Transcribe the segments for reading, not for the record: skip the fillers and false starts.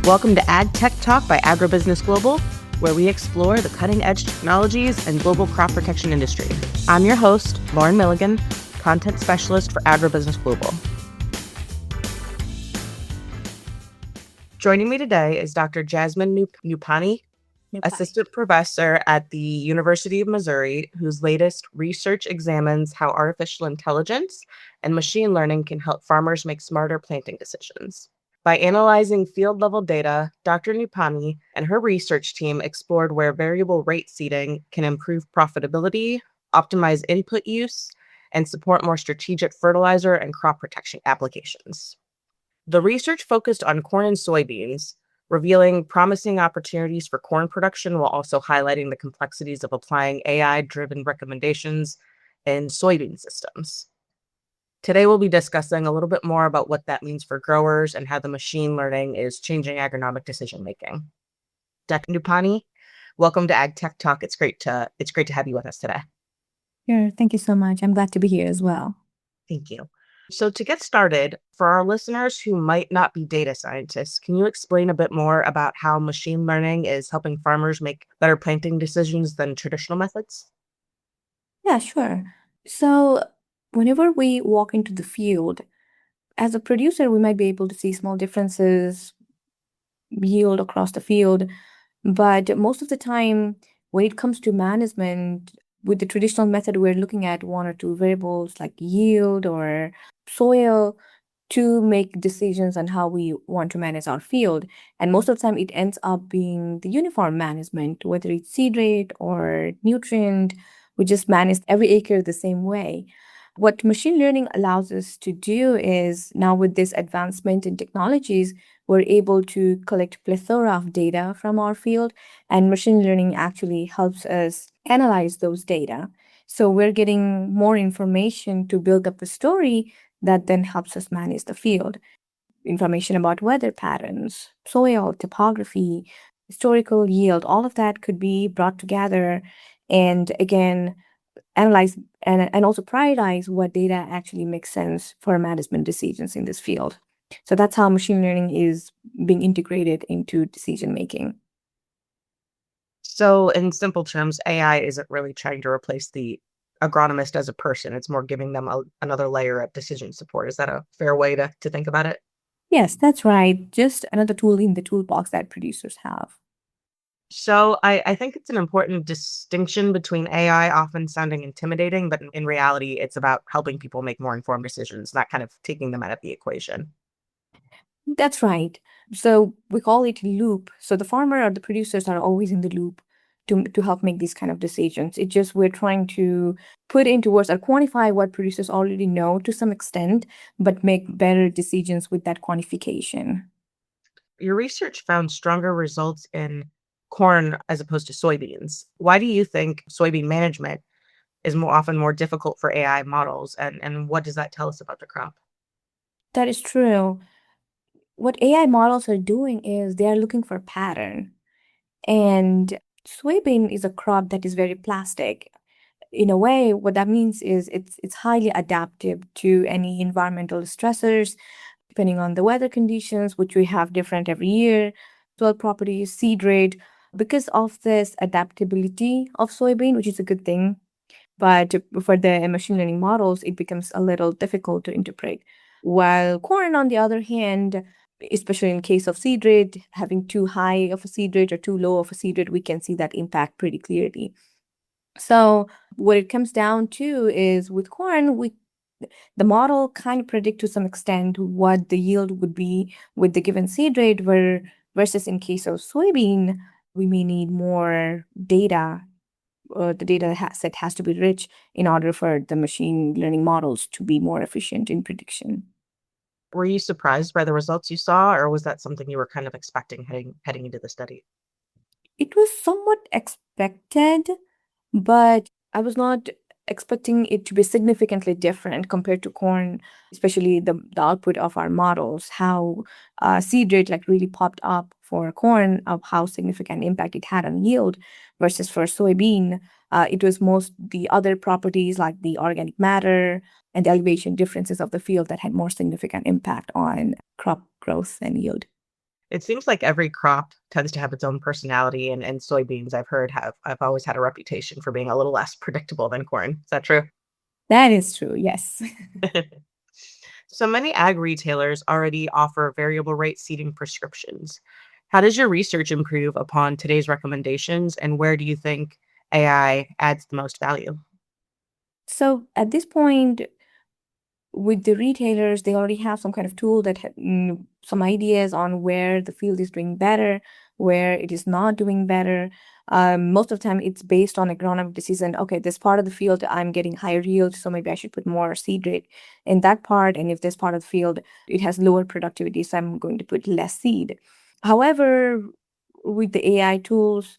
Welcome to Ag Tech Talk by Agribusiness Global, where we explore the cutting-edge technologies and global crop protection industry. I'm your host, Lauren Milligan, content specialist for Agribusiness Global. Joining me today is Dr. Jasmine Neupane, assistant professor at the University of Missouri, whose latest research examines how artificial intelligence and machine learning can help farmers make smarter planting decisions. By analyzing field-level data, Dr. Neupane and her research team explored where variable rate seeding can improve profitability, optimize input use, and support more strategic fertilizer and crop protection applications. The research focused on corn and soybeans, revealing promising opportunities for corn production while also highlighting the complexities of applying AI-driven recommendations in soybean systems. Today, we'll be discussing a little bit more about what that means for growers and how the machine learning is changing agronomic decision-making. Dr. Neupane, welcome to Ag Tech Talk. It's great to have you with us today. Sure. Thank you so much. I'm glad to be here as well. Thank you. So to get started, for our listeners who might not be data scientists, can you explain a bit more about how machine learning is helping farmers make better planting decisions than traditional methods? Yeah, sure. So whenever we walk into the field, as a producer, we might be able to see small differences, yield across the field. But most of the time, when it comes to management, with the traditional method, we're looking at one or two variables like yield or soil to make decisions on how we want to manage our field. And most of the time, it ends up being the uniform management, whether it's seed rate or nutrient. We just manage every acre the same way. What machine learning allows us to do is now, with this advancement in technologies, we're able to collect plethora of data from our field, and machine learning actually helps us analyze those data. So we're getting more information to build up a story that then helps us manage the field. Information about weather patterns, soil, topography, historical yield, all of that could be brought together and again analyze and also prioritize what data actually makes sense for management decisions in this field. So that's how machine learning is being integrated into decision making. So in simple terms, AI isn't really trying to replace the agronomist as a person. It's more giving them another layer of decision support. Is that a fair way to think about it? Yes, that's right. Just another tool in the toolbox that producers have. So I think it's an important distinction between AI often sounding intimidating, but in reality, it's about helping people make more informed decisions, not kind of taking them out of the equation. That's right. So we call it loop. So the farmer or the producers are always in the loop to help make these kind of decisions. It just we're trying to put into words or quantify what producers already know to some extent, but make better decisions with that quantification. Your research found stronger results in corn as opposed to soybeans. Why do you think soybean management is often more difficult for AI models, and what does that tell us about the crop? That is true. What AI models are doing is they are looking for pattern. And soybean is a crop that is very plastic. In a way, what that means is it's highly adaptive to any environmental stressors, depending on the weather conditions, which we have different every year, soil properties, seed rate. Because of this adaptability of soybean, which is a good thing, but for the machine learning models, it becomes a little difficult to interpret. While corn, on the other hand, especially in case of seed rate, having too high of a seed rate or too low of a seed rate, we can see that impact pretty clearly. So what it comes down to is with corn, the model kind of predict to some extent what the yield would be with the given seed rate, versus in case of soybean, we may need more data. The data set has to be rich in order for the machine learning models to be more efficient in prediction. Were you surprised by the results you saw, or was that something you were kind of expecting heading into the study? It was somewhat expected, but I was not expecting it to be significantly different compared to corn, especially the output of our models, how seed rate like really popped up for corn, of how significant impact it had on yield, versus for soybean. It was most the other properties like the organic matter and the elevation differences of the field that had more significant impact on crop growth and yield. It seems like every crop tends to have its own personality, and soybeans I've always had a reputation for being a little less predictable than corn. Is that true? That is true, yes. So many ag retailers already offer variable rate seeding prescriptions. How does your research improve upon today's recommendations, and where do you think AI adds the most value? So at this point, with the retailers, they already have some kind of tool that some ideas on where the field is doing better, where it is not doing better. Most of the time, it's based on agronomic decision. Okay, this part of the field I'm getting higher yield, so maybe I should put more seed rate in that part. And if this part of the field it has lower productivity, so I'm going to put less seed. However, with the AI tools,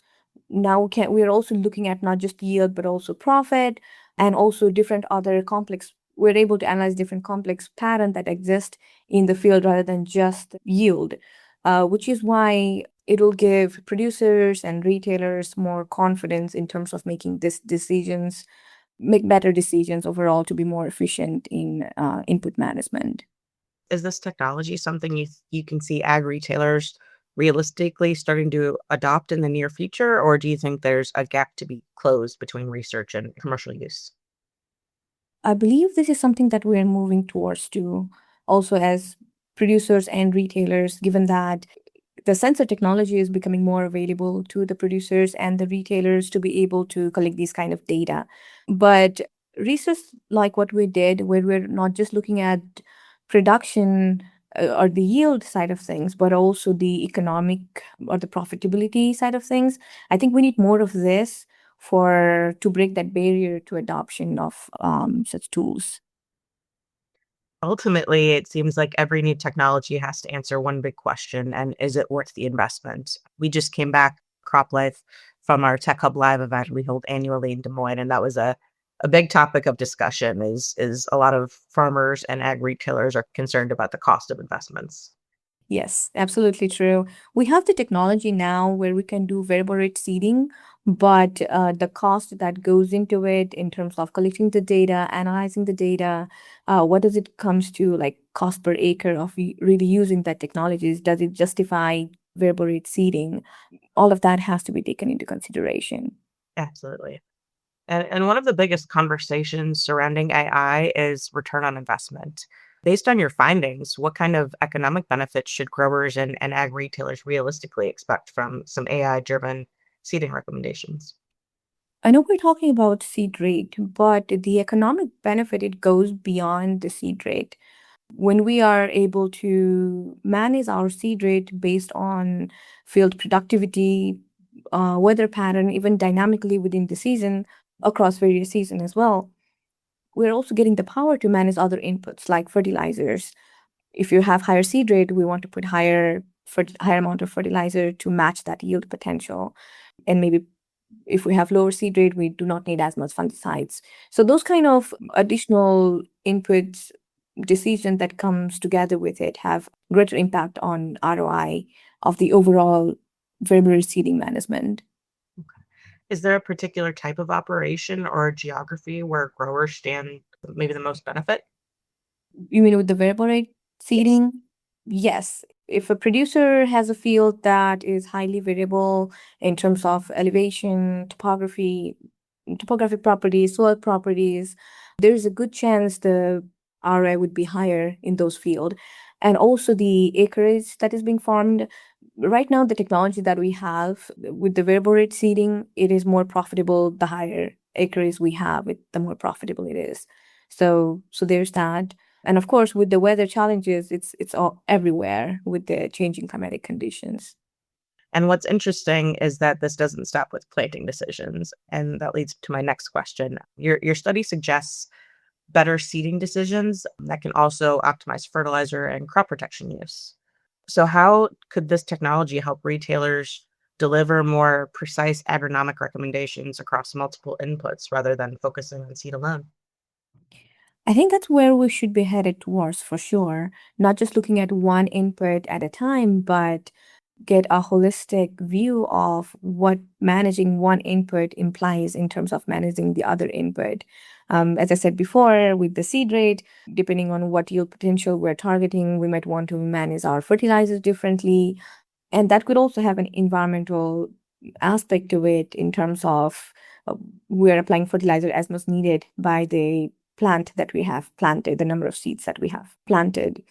now we are also looking at not just yield but also profit and also different other complex. We're able to analyze different complex patterns that exist in the field rather than just yield, which is why it'll give producers and retailers more confidence in terms of making these decisions, make better decisions overall to be more efficient in input management. Is this technology something you can see ag retailers realistically starting to adopt in the near future, or do you think there's a gap to be closed between research and commercial use? I believe this is something that we're moving towards too, also as producers and retailers, given that the sensor technology is becoming more available to the producers and the retailers to be able to collect these kind of data. But research like what we did, where we're not just looking at production or the yield side of things, but also the economic or the profitability side of things, I think we need more of this for to break that barrier to adoption of such tools. Ultimately, it seems like every new technology has to answer one big question, and is it worth the investment? We just came back Crop Life from our Tech Hub Live event we hold annually in Des Moines, and that was a big topic of discussion is a lot of farmers and ag retailers are concerned about the cost of investments. Yes, absolutely true. We have the technology now where we can do variable rate seeding, but the cost that goes into it in terms of collecting the data, analyzing the data, what does it comes to like cost per acre of really using that technologies? Does it justify variable rate seeding? All of that has to be taken into consideration. Absolutely. And one of the biggest conversations surrounding AI is return on investment. Based on your findings, what kind of economic benefits should growers and ag retailers realistically expect from some AI driven seeding recommendations? I know we're talking about seed rate, but the economic benefit, it goes beyond the seed rate. When we are able to manage our seed rate based on field productivity, weather pattern, even dynamically within the season, across various seasons as well, we're also getting the power to manage other inputs like fertilizers. If you have higher seed rate, we want to put higher amount of fertilizer to match that yield potential. And maybe if we have lower seed rate, we do not need as much fungicides. So those kind of additional inputs decision that comes together with it have greater impact on ROI of the overall variable seeding management. Is there a particular type of operation or geography where growers stand maybe the most benefit? You mean with the variable rate Yes. seeding? Yes. If a producer has a field that is highly variable in terms of elevation, topographic properties, soil properties, there is a good chance the ROI would be higher in those fields. And also the acreage that is being farmed. Right now, the technology that we have with the variable rate seeding, it is more profitable the higher acreage we have, the more profitable it is. So there's that. And of course, with the weather challenges, it's all everywhere with the changing climatic conditions. And what's interesting is that this doesn't stop with planting decisions. And that leads to my next question. Your study suggests better seeding decisions that can also optimize fertilizer and crop protection use. So, how could this technology help retailers deliver more precise agronomic recommendations across multiple inputs rather than focusing on seed alone? I think that's where we should be headed towards for sure. Not just looking at one input at a time, but get a holistic view of what managing one input implies in terms of managing the other input. As I said before, with the seed rate, depending on what yield potential we're targeting, we might want to manage our fertilizers differently. And that could also have an environmental aspect to it in terms of we're applying fertilizer as much needed by the plant that we have planted, the number of seeds that we have planted,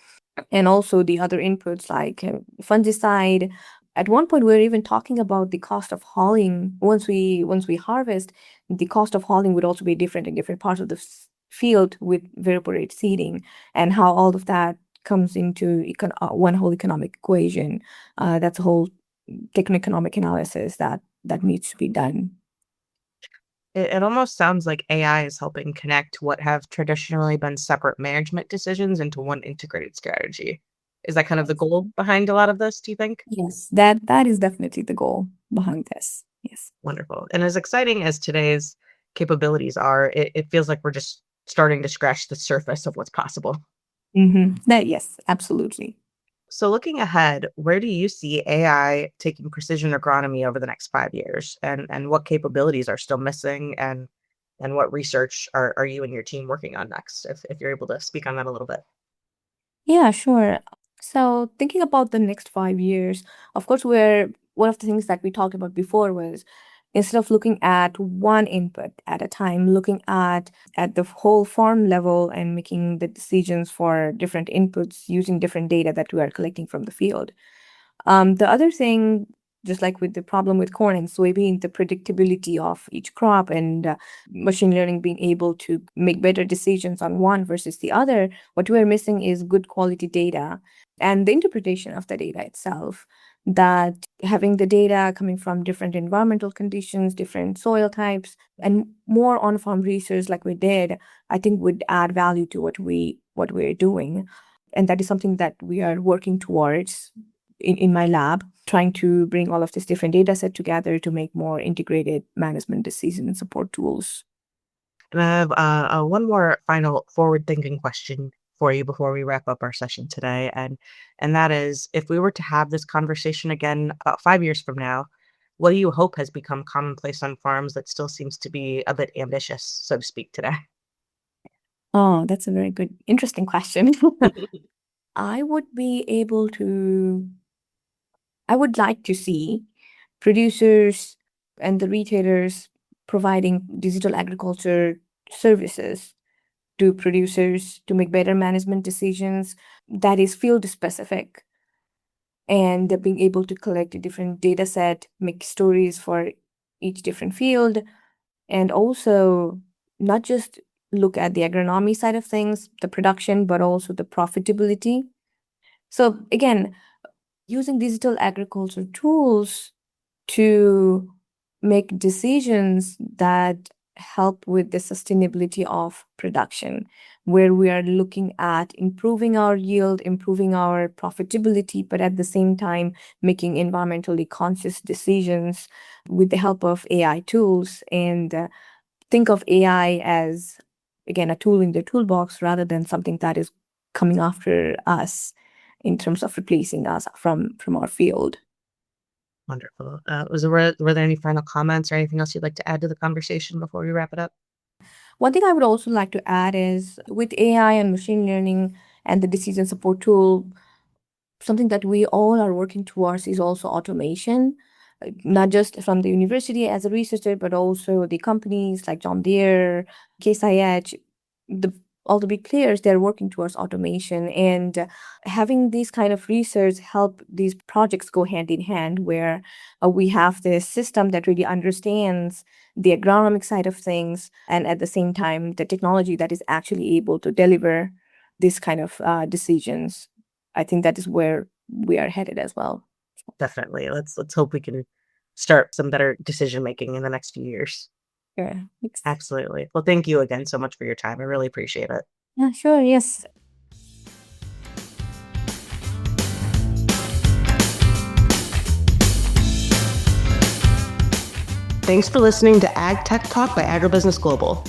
and also the other inputs like fungicide. At one point, we were even talking about the cost of hauling. Once we harvest, the cost of hauling would also be different in different parts of the field with variable rate seeding, and how all of that comes into one whole economic equation. That's a whole techno-economic analysis that needs to be done. It almost sounds like AI is helping connect what have traditionally been separate management decisions into one integrated strategy. Is that kind of the Yes. goal behind a lot of this, do you think? Yes, that is definitely the goal behind this. Yes. Wonderful. And as exciting as today's capabilities are, it feels like we're just starting to scratch the surface of what's possible. That yes, absolutely. So, looking ahead, where do you see AI taking precision agronomy over the next 5 years? And what capabilities are still missing? And what research are you and your team working on next? If you're able to speak on that a little bit. Yeah, sure. So thinking about the next 5 years, of course, we're one of the things that we talked about before was instead of looking at one input at a time, looking at the whole farm level and making the decisions for different inputs using different data that we are collecting from the field. The other thing, just like with the problem with corn and soybean, the predictability of each crop and machine learning being able to make better decisions on one versus the other, what we're missing is good quality data and the interpretation of the data itself. That having the data coming from different environmental conditions, different soil types, and more on-farm research like we did, I think would add value to what we're doing. And that is something that we are working towards in my lab, trying to bring all of this different data set together to make more integrated management decision support tools. And I have one more final forward-thinking question for you before we wrap up our session today, and that is, if we were to have this conversation again about 5 years from now, what do you hope has become commonplace on farms that still seems to be a bit ambitious, so to speak, today? Oh, that's a very good, interesting question. I would be able to, I would like to see producers and the retailers providing digital agriculture services to producers to make better management decisions that is field specific, and being able to collect a different data set, make stories for each different field, and also not just look at the agronomy side of things, the production, but also the profitability. So again, using digital agriculture tools to make decisions that help with the sustainability of production, where we are looking at improving our yield, improving our profitability, but at the same time making environmentally conscious decisions with the help of AI tools. And think of AI as, again, a tool in the toolbox rather than something that is coming after us in terms of replacing us from our field. Wonderful. Were there any final comments or anything else you'd like to add to the conversation before we wrap it up? One thing I would also like to add is with AI and machine learning and the decision support tool, something that we all are working towards is also automation, not just from the university as a researcher, but also the companies like John Deere, Case IH, the all the big players, they're working towards automation. And having these kind of research help these projects go hand in hand, where we have this system that really understands the agronomic side of things, and at the same time, the technology that is actually able to deliver this kind of decisions. I think that is where we are headed as well. Definitely. Let's hope we can start some better decision making in the next few years. Sure. Absolutely. Well, thank you again so much for your time. I really appreciate it. Yeah, sure. Yes. Thanks for listening to Ag Tech Talk by Agribusiness Global.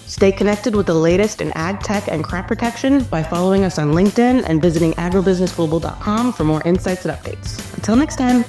Stay connected with the latest in ag tech and crop protection by following us on LinkedIn and visiting agrobusinessglobal.com for more insights and updates. Until next time.